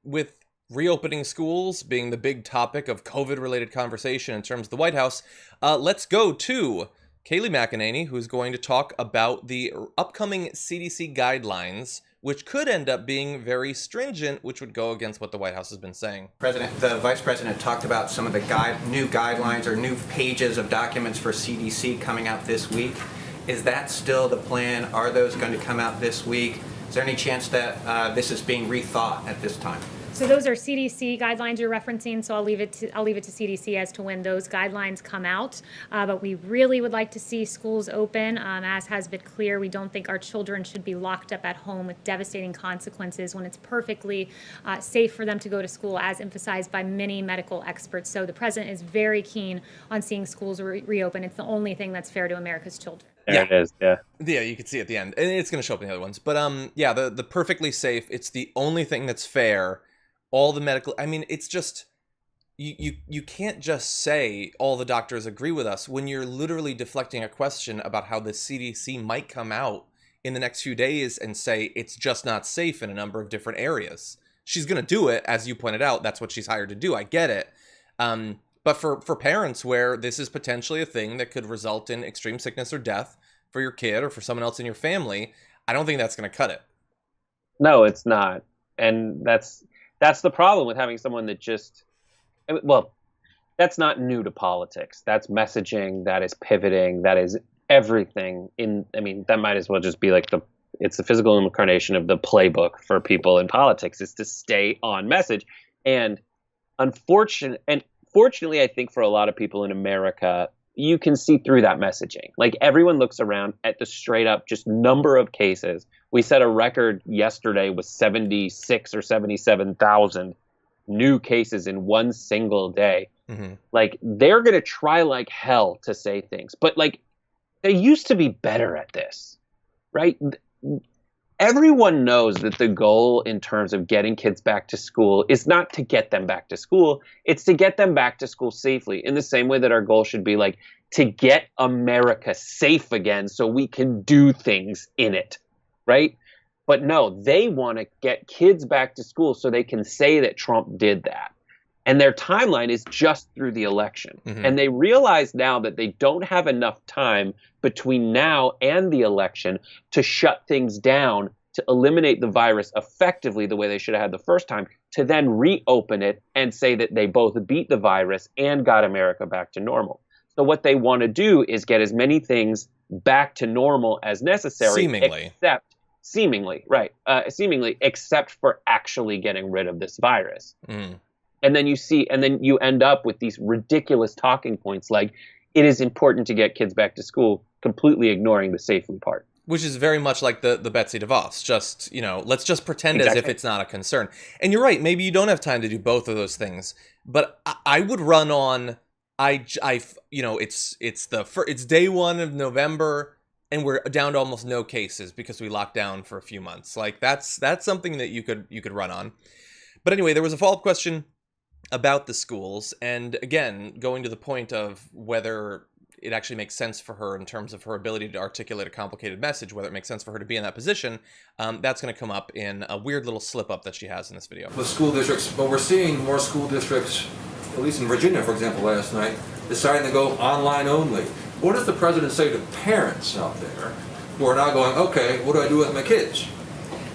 with reopening schools being the big topic of COVID-related conversation in terms of the White House, let's go to Kayleigh McEnany, who's going to talk about the upcoming CDC guidelines, which could end up being very stringent, which would go against what the White House has been saying. The Vice President talked about some of the new guidelines or new pages of documents for CDC coming out this week. Is that still the plan? Are those going to come out this week? Is there any chance that this is being rethought at this time? So those are CDC guidelines you're referencing, so I'll leave it to CDC as to when those guidelines come out. But we really would like to see schools open. As has been clear, we don't think our children should be locked up at home with devastating consequences when it's perfectly safe for them to go to school, as emphasized by many medical experts. So the president is very keen on seeing schools reopen. It's the only thing that's fair to America's children. There it is, yeah. Yeah, you can see at the end. And it's going to show up in the other ones. But yeah, the perfectly safe, it's the only thing that's fair. All the medical, I mean, it's just, you can't just say all the doctors agree with us when you're literally deflecting a question about how the CDC might come out in the next few days and say it's just not safe in a number of different areas. She's going to do it, as you pointed out. That's what she's hired to do. I get it. But for parents where this is potentially a thing that could result in extreme sickness or death for your kid or for someone else in your family, I don't think that's going to cut it. No, it's not. And that's the problem with having someone that well, that's not new to politics. That's messaging, that is pivoting, that is everything that might as well just be like it's the physical incarnation of the playbook for people in politics, is to stay on message. And fortunately, I think for a lot of people in America, you can see through that messaging. Like, everyone looks around at the straight up just number of cases. We set a record yesterday with 76 or 77,000 new cases in one single day. Mm-hmm. Like, they're going to try like hell to say things, but like, they used to be better at this, right? Everyone knows that the goal in terms of getting kids back to school is not to get them back to school. It's to get them back to school safely, in the same way that our goal should be like to get America safe again so we can do things in it, right? But no, they want to get kids back to school so they can say that Trump did that. And their timeline is just through the election. Mm-hmm. And they realize now that they don't have enough time between now and the election to shut things down, to eliminate the virus effectively the way they should have had the first time, to then reopen it and say that they both beat the virus and got America back to normal. So what they want to do is get as many things back to normal as necessary. Seemingly, except for actually getting rid of this virus. Mm. And then you end up with these ridiculous talking points like, it is important to get kids back to school, completely ignoring the safely part. Which is very much like the Betsy DeVos. Just, let's just pretend as if it's not a concern. And you're right, maybe you don't have time to do both of those things. But I would run on, it's day 1 of November, and we're down to almost no cases because we locked down for a few months. Like, that's something that you could run on. But anyway, there was a follow-up question about the schools, and again, going to the point of whether it actually makes sense for her in terms of her ability to articulate a complicated message, whether it makes sense for her to be in that position, that's going to come up in a weird little slip-up that she has in this video. With school districts, but we're seeing more school districts, at least in Virginia, for example, last night, deciding to go online only. What does the president say to parents out there who are now going, okay, what do I do with my kids?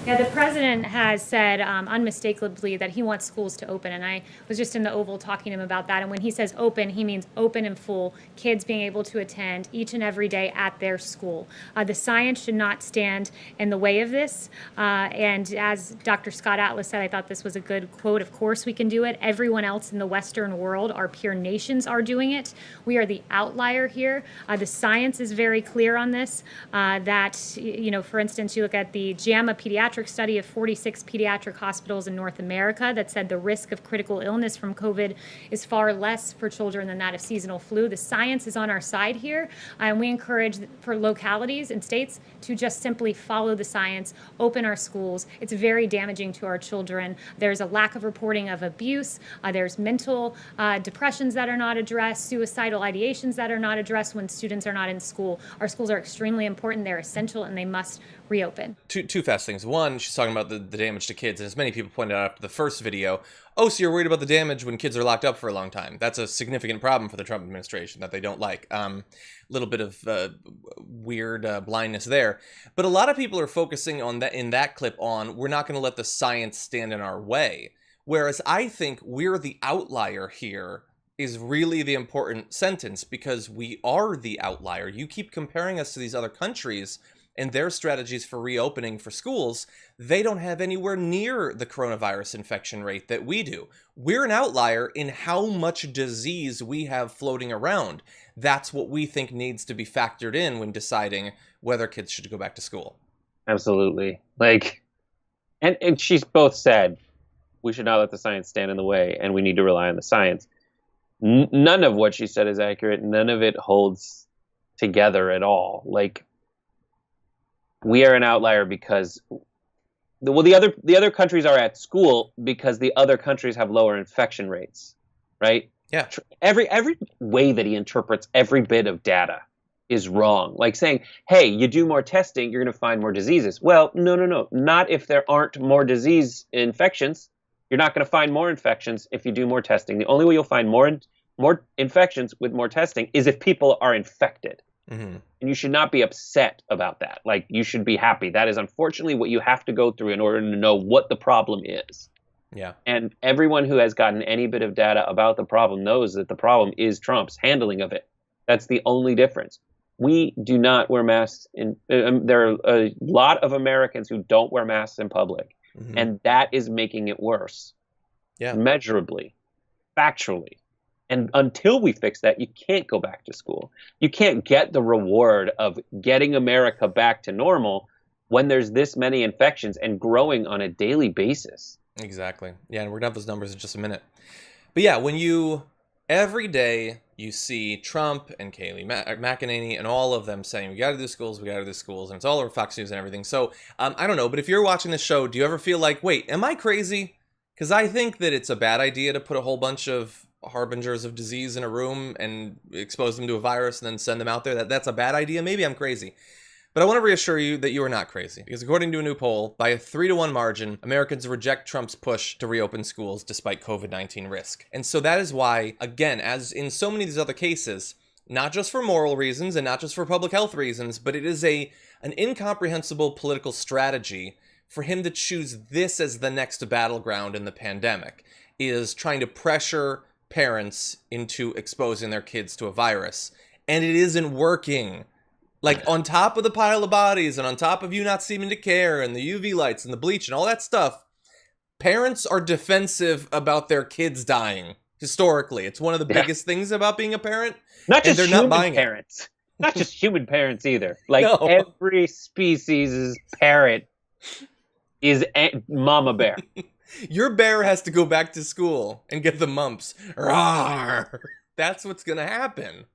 Yeah, the president has said unmistakably that he wants schools to open, and I was just in the Oval talking to him about that. And when he says open, he means open and full, kids being able to attend each and every day at their school. The science should not stand in the way of this. And as Dr. Scott Atlas said, I thought this was a good quote. Of course we can do it. Everyone else in the Western world, our peer nations, are doing it. We are the outlier here. The science is very clear on this. For instance, you look at the JAMA pediatric study of 46 pediatric hospitals in North America that said the risk of critical illness from COVID is far less for children than that of seasonal flu. The science is on our side here, and we encourage for localities and states to just simply follow the science, open our schools. It's very damaging to our children. There's a lack of reporting of abuse. There's mental depressions that are not addressed, suicidal ideations that are not addressed when students are not in school. Our schools are extremely important. They're essential, and they must reopen. Two fast things. One, she's talking about the damage to kids, and as many people pointed out after the first video, oh, so you're worried about the damage when kids are locked up for a long time. That's a significant problem for the Trump administration that they don't like. Little bit of weird blindness there. But a lot of people are focusing on that in that clip on, we're not going to let the science stand in our way. Whereas I think we're the outlier here is really the important sentence, because we are the outlier. You keep comparing us to these other countries and their strategies for reopening for schools. They don't have anywhere near the coronavirus infection rate that we do. We're an outlier in how much disease we have floating around. That's what we think needs to be factored in when deciding whether kids should go back to school. Absolutely. Like, and she's both said, we should not let the science stand in the way, and we need to rely on the science. None of what she said is accurate. None of it holds together at all. Like, we are an outlier because, well, the other countries are at school because the other countries have lower infection rates, right? Yeah. Every way that he interprets every bit of data is wrong. Like saying, hey, you do more testing, you're going to find more diseases. Well, no. Not if there aren't more disease infections. You're not going to find more infections if you do more testing. The only way you'll find more infections with more testing is if people are infected. Mm-hmm. And you should not be upset about that. Like, you should be happy. That is unfortunately what you have to go through in order to know what the problem is. Yeah. And everyone who has gotten any bit of data about the problem knows that the problem is Trump's handling of it. That's the only difference. We do not wear masks. There are a lot of Americans who don't wear masks in public. Mm-hmm. And that is making it worse. Yeah. Measurably, factually. And until we fix that, you can't go back to school. You can't get the reward of getting America back to normal when there's this many infections and growing on a daily basis. Exactly. Yeah, and we're going to have those numbers in just a minute. But yeah, when every day you see Trump and Kayleigh McEnany and all of them saying, we got to do schools, and it's all over Fox News and everything. So I don't know, but if you're watching this show, do you ever feel like, wait, am I crazy? Because I think that it's a bad idea to put a whole bunch of harbingers of disease in a room and expose them to a virus and then send them out there. That's a bad idea. Maybe I'm crazy. But I want to reassure you that you are not crazy, because according to a new poll, by a 3-to-1 margin, Americans reject Trump's push to reopen schools despite COVID-19 risk. And so that is why, again, as in so many of these other cases, not just for moral reasons and not just for public health reasons, but it is an incomprehensible political strategy for him to choose this as the next battleground in the pandemic, is trying to pressure parents into exposing their kids to a virus. And it isn't working. Like, on top of the pile of bodies and on top of you not seeming to care and the UV lights and the bleach and all that stuff, parents are defensive about their kids dying. Historically, it's one of the biggest things about being a parent. Not just human parents. Not just human parents either. Like, No. Every species' parent is mama bear. Your bear has to go back to school and get the mumps. Rawr. That's what's going to happen.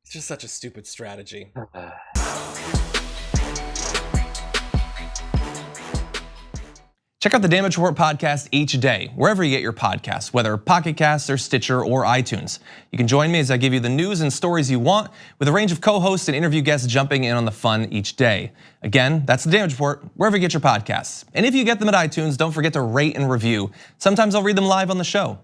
It's just such a stupid strategy. Check out the Damage Report podcast each day, wherever you get your podcasts, whether Pocket Casts or Stitcher or iTunes. You can join me as I give you the news and stories you want, with a range of co-hosts and interview guests jumping in on the fun each day. Again, that's the Damage Report, wherever you get your podcasts. And if you get them at iTunes, don't forget to rate and review. Sometimes I'll read them live on the show.